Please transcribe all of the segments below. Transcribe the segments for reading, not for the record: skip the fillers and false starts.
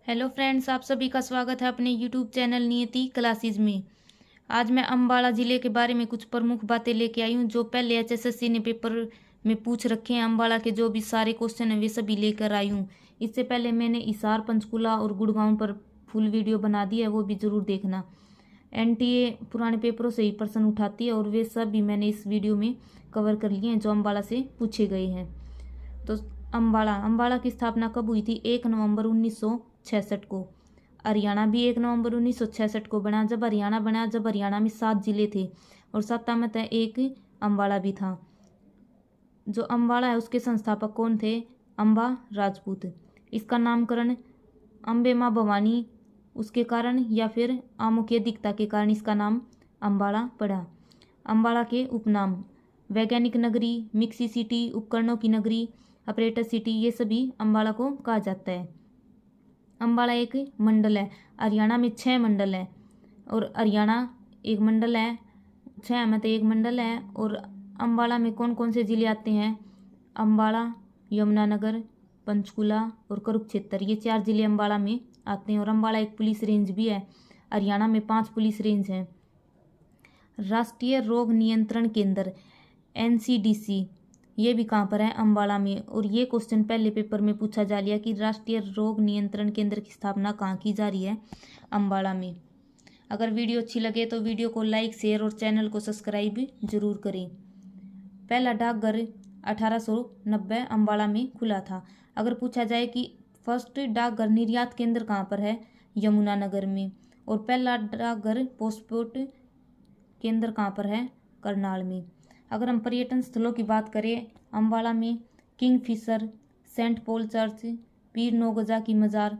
Hello friends, आप सभी का स्वागत है अपने यूट्यूब चैनल नियति क्लासेस में। आज मैं अम्बाला ज़िले के बारे में कुछ प्रमुख बातें लेके आई हूँ जो पहले एचएसएससी ने पेपर में पूछ रखे हैं। अम्बाला के जो भी सारे क्वेश्चन हैं वे सभी लेकर आई हूँ। इससे पहले मैंने हिसार, पंचकुला और गुड़गांव पर फुल वीडियो बना दी है, वो भी ज़रूर देखना। एनटीए पुराने पेपरों से ही प्रश्न उठाती है और वे सब भी मैंने इस वीडियो में कवर कर लिए हैं जो अम्बाला से पूछे गए हैं। तो अम्बाला की स्थापना कब हुई थी? 1 नवंबर 1966 को। हरियाणा भी 1 नवंबर 1966 को बना। जब हरियाणा में 7 जिले थे और सत्ता में तय एक अम्बाला भी था। जो अम्बाला है उसके संस्थापक कौन थे? अम्बा राजपूत। इसका नामकरण अम्बे माँ भवानी उसके कारण या फिर आमों की अधिकता के कारण इसका नाम अम्बाला पड़ा। अम्बाला के उपनाम वैज्ञानिक नगरी, मिक्सी सिटी, उपकरणों की नगरी, ऑपरेटर सिटी, ये सभी अम्बाला को कहा जाता है। अम्बाला एक मंडल है। हरियाणा में 6 मंडल है और हरियाणा एक मंडल है, 6 में तो एक मंडल है। और अम्बाला में कौन कौन से ज़िले आते हैं? अम्बाला, यमुनानगर, पंचकुला और कुरुक्षेत्र, ये 4 ज़िले अम्बाला में आते हैं। और अम्बाला एक पुलिस रेंज भी है। हरियाणा में 5 पुलिस रेंज हैं। राष्ट्रीय रोग नियंत्रण केंद्र एनसीडीसी, ये भी कहाँ पर है? अम्बाला में। और ये क्वेश्चन पहले पेपर में पूछा जा लिया कि राष्ट्रीय रोग नियंत्रण केंद्र की स्थापना कहाँ की जा रही है? अम्बाला में। अगर वीडियो अच्छी लगे तो वीडियो को लाइक, शेयर और चैनल को सब्सक्राइब जरूर करें। पहला डाकघर 1890 अम्बाला में खुला था। अगर पूछा जाए कि फर्स्ट डाकघर निर्यात केंद्र कहाँ पर है? यमुनानगर में। और पहला डाकघर पोस्टपोर्ट केंद्र कहाँ पर है? करनाल में। अगर हम पर्यटन स्थलों की बात करें, अम्बाला में किंगफिशर, सेंट पॉल चर्च, पीर नौगजा की मज़ार,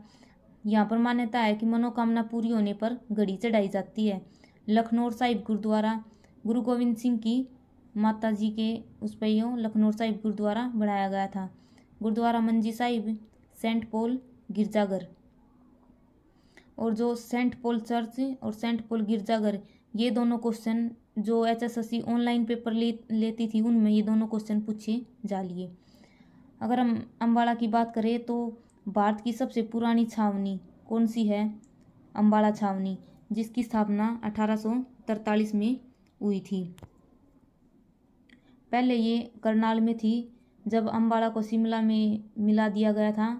यहाँ पर मान्यता है कि मनोकामना पूरी होने पर घड़ी चढ़ाई जाती है। लखनऊ साहिब गुरुद्वारा गुरु गोविंद सिंह की माता जी के उस पर यूँ लखनऊ साहिब गुरुद्वारा बनाया गया था। गुरुद्वारा मंजी साहिब, सेंट पॉल गिरजाघर। और जो सेंट पॉल चर्च और सेंट पॉल गिरजाघर, ये दोनों क्वेश्चन जो एचएसएससी ऑनलाइन पेपर लेती थी उनमें ये दोनों क्वेश्चन पूछे जा लिए। अगर हम अम्बाला की बात करें तो भारत की सबसे पुरानी छावनी कौन सी है? अम्बाला छावनी, जिसकी स्थापना 1843 में हुई थी। पहले ये करनाल में थी। जब अम्बाला को शिमला में मिला दिया गया था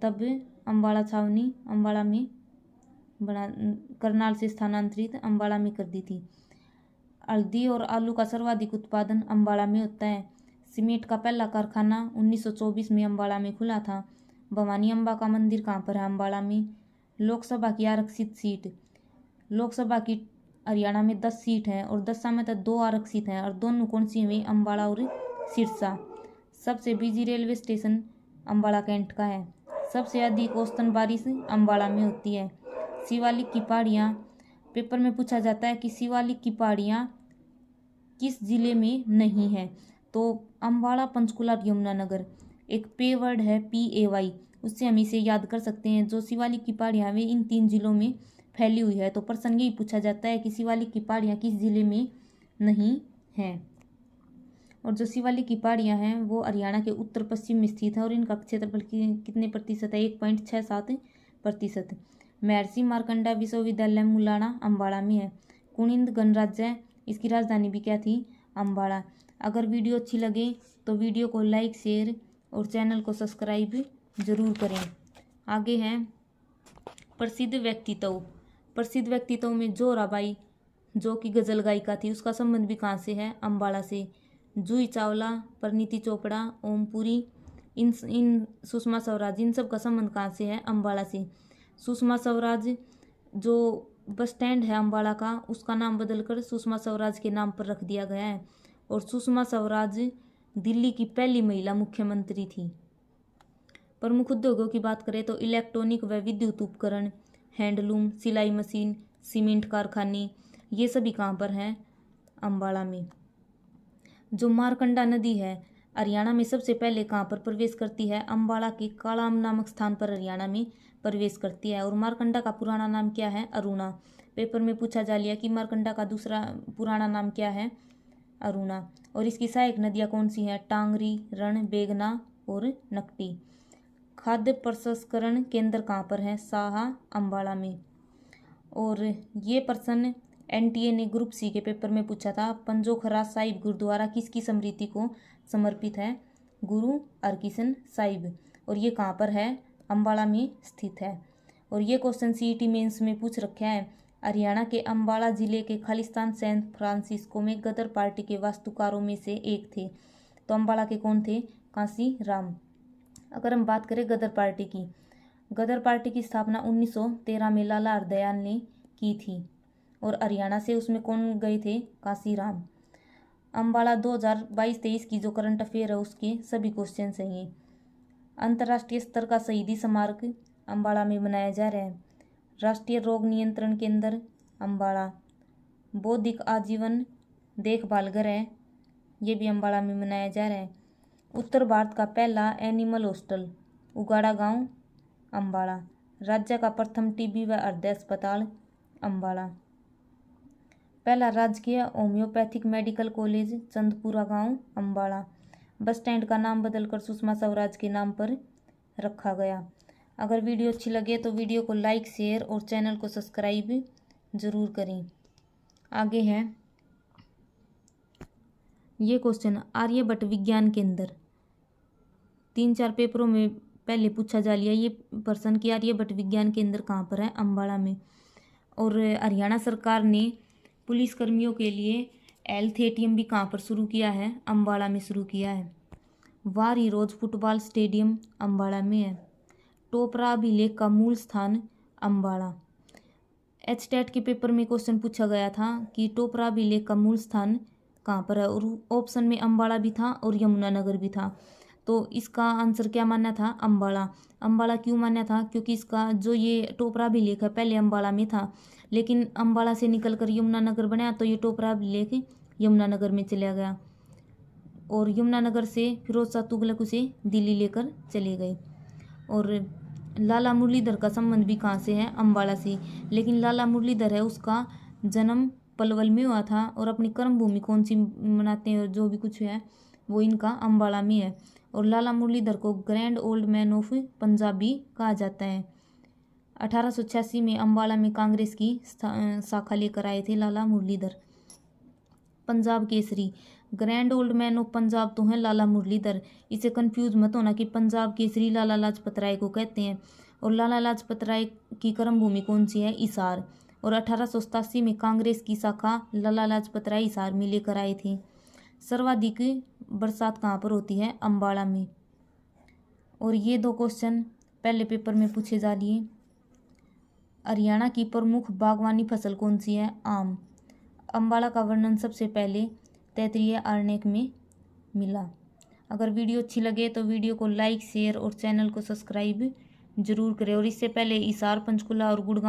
तब अम्बाला छावनी अम्बाला में बना करनाल से स्थानांतरित अम्बाला में कर दी थी। हल्दी और आलू का सर्वाधिक उत्पादन अम्बाला में होता है। सीमेंट का पहला कारखाना 1924 में अम्बाला में खुला था। भवानी अम्बा का मंदिर कहाँ पर है? अम्बाला में। लोकसभा की आरक्षित सीट, लोकसभा की हरियाणा में 10 सीट हैं और 10 में तो 2 आरक्षित हैं और दोनों कौन सी हुई? अम्बाला और सिरसा। सबसे busy railway station Ambala cantt का है। सबसे अधिक औसतन बारिश अम्बाला में होती है। शिवालिक की पहाड़ियाँ, पेपर में पूछा जाता है कि शिवालिक की पहाड़ियाँ किस जिले में नहीं है? तो अम्बाला, पंचकुला, यमुनानगर। एक पे वर्ड है PAY, उससे हम इसे याद कर सकते हैं। जो शिवालिक की पहाड़ियाँ वे इन 3 जिलों में फैली हुई है। तो प्रश्न यही पूछा जाता है कि शिवालिक की पहाड़ियाँ किस जिले में नहीं हैं। और जो शिवालिक की पहाड़ियाँ हैं वो हरियाणा के उत्तर पश्चिम में स्थित है और इनका क्षेत्रफल कितने प्रतिशत है? 1.67%। महर्षि मार्कंडा विश्वविद्यालय मुलाना अम्बाला में है। कुनिंद गणराज्य, इसकी राजधानी भी क्या थी? अम्बाला। अगर वीडियो अच्छी लगे तो वीडियो को लाइक, शेयर और चैनल को सब्सक्राइब जरूर करें। आगे हैं प्रसिद्ध व्यक्तित्व। प्रसिद्ध व्यक्तित्व में जोराबाई, जो कि गजल गायिका थी, उसका संबंध भी कहाँ से है? अम्बाला से। जूही चावला, परिणीति चोपड़ा, ओमपुरी, इन सुषमा स्वराज, इन सब का संबंध कहाँ से है? अम्बाला से। सुषमा स्वराज, जो बस स्टैंड है अम्बाला का, उसका नाम बदलकर सुषमा स्वराज के नाम पर रख दिया गया है। और सुषमा स्वराज दिल्ली की पहली महिला मुख्यमंत्री थी। प्रमुख उद्योगों की बात करें तो इलेक्ट्रॉनिक व विद्युत उपकरण, हैंडलूम, सिलाई मशीन, सीमेंट कारखाने, ये सभी कहाँ पर हैं? अम्बाला में। जो मारकंडा नदी है हरियाणा में सबसे पहले कहाँ पर प्रवेश करती है? अम्बाला के कालाम नामक स्थान पर हरियाणा में प्रवेश करती है। और मारकंडा का पुराना नाम क्या है? अरुणा। पेपर में पूछा जा लिया कि मारकंडा का दूसरा पुराना नाम क्या है? अरुणा। और इसकी सहायक नदियाँ कौन सी हैं? टांगरी, रण, बेगना और नकटी। खाद्य प्रसंस्करण केंद्र कहाँ पर है? साहा अम्बाला में। और ये प्रश्न NTA ने ग्रुप C के पेपर में पूछा था। पंजोखरा साहिब गुरुद्वारा किसकी स्मृति को समर्पित है? गुरु हरकिशन साहिब। और ये कहाँ पर है? अम्बाला में स्थित है। और ये क्वेश्चन CET मेंस में पूछ रखा है। हरियाणा के अम्बाला जिले के खालिस्तान सेंट फ्रांसिस्को में गदर पार्टी के वास्तुकारों में से एक थे। तो अम्बाला के कौन थे? कांसी राम। अगर हम बात करें गदर पार्टी की स्थापना 1913 में लाला हरदयाल ने की थी। और हरियाणा से उसमें कौन गए थे? कांसी राम। अम्बाला 2022-23 की जो करंट अफेयर है उसके सभी क्वेश्चन हैं ये। अंतर्राष्ट्रीय स्तर का शहीदी स्मारक अम्बाला में बनाया जा रहा है। राष्ट्रीय रोग नियंत्रण केंद्र अम्बाला। बौद्धिक आजीवन देखभाल गृह ये भी अम्बाला में बनाया जा रहा है। उत्तर भारत का पहला एनिमल हॉस्टल उगाड़ा गांव अम्बाला। राज्य का प्रथम TB व हृदय अस्पताल अम्बाला। पहला राजकीय होम्योपैथिक मेडिकल कॉलेज चंदपुरा गांव अम्बाला। बस स्टैंड का नाम बदलकर सुषमा स्वराज के नाम पर रखा गया। अगर वीडियो अच्छी लगे तो वीडियो को लाइक शेयर और चैनल को सब्सक्राइब जरूर करें। आगे है ये क्वेश्चन, आर्यभट्ट विज्ञान केंद्र 3-4 पेपरों में पहले पूछा जा लिया ये प्रश्न कि आर्यभट्ट विज्ञान केंद्र कहाँ पर है? अम्बाला में। और हरियाणा सरकार ने पुलिसकर्मियों के लिए हेल्थ ATM भी कहाँ पर शुरू किया है? अम्बाला में शुरू किया है। War heroes football stadium Ambala में है। टोपरा अभिलेख का मूल स्थान अम्बाला। HTET के पेपर में क्वेश्चन पूछा गया था कि टोपरा अभिलेख का मूल स्थान कहाँ पर है? और ऑप्शन में अम्बाला भी था और यमुनानगर भी था। तो इसका आंसर क्या मानना था? अम्बाला। अम्बाला क्यों मानना था? क्योंकि इसका जो ये टोपरा अभिलेख है पहले अम्बाला में था, लेकिन अम्बाला से निकलकर यमुनानगर बना तो ये टोपरा अभिलेख यमुनानगर में चला गया। और यमुनानगर से फिरोज शाह तुगलक उसे दिल्ली लेकर चले गए। और लाला मुरलीधर का संबंध भी कहाँ से है? अम्बाला से। लेकिन लाला मुरलीधर है उसका जन्म पलवल में हुआ था और अपनी कर्मभूमि कौन सी मनाते हैं और जो भी कुछ है वो इनका अम्बाला में है। और लाला मुरलीधर को grand old man of Punjab भी कहा जाता है। 1886 में अम्बाला में कांग्रेस की शाखा लेकर आए थे Lala Muralidhar. Punjab Kesari, grand old man of Punjab तो है लाला मुरलीधर। इसे कंफ्यूज मत होना कि पंजाब केसरी लाला लाजपत राय को कहते हैं। और लाला लाजपत राय की कर्मभूमि कौन सी है? हिसार। और 1887 में कांग्रेस की शाखा लाला लाजपत राय हिसार में लेकर आए थे। सर्वाधिक बरसात कहाँ पर होती है? अम्बाला में। और ये 2 क्वेश्चन पहले पेपर में पूछे जा लिए। हरियाणा की प्रमुख बागवानी फसल कौन सी है? आम। अम्बाला का वर्णन सबसे पहले तैतरीय आरण्यक में मिला। अगर वीडियो अच्छी लगे तो वीडियो को लाइक शेयर और चैनल को सब्सक्राइब जरूर करें। और इससे पहले हिसार, पंचकुला और गुड़गांव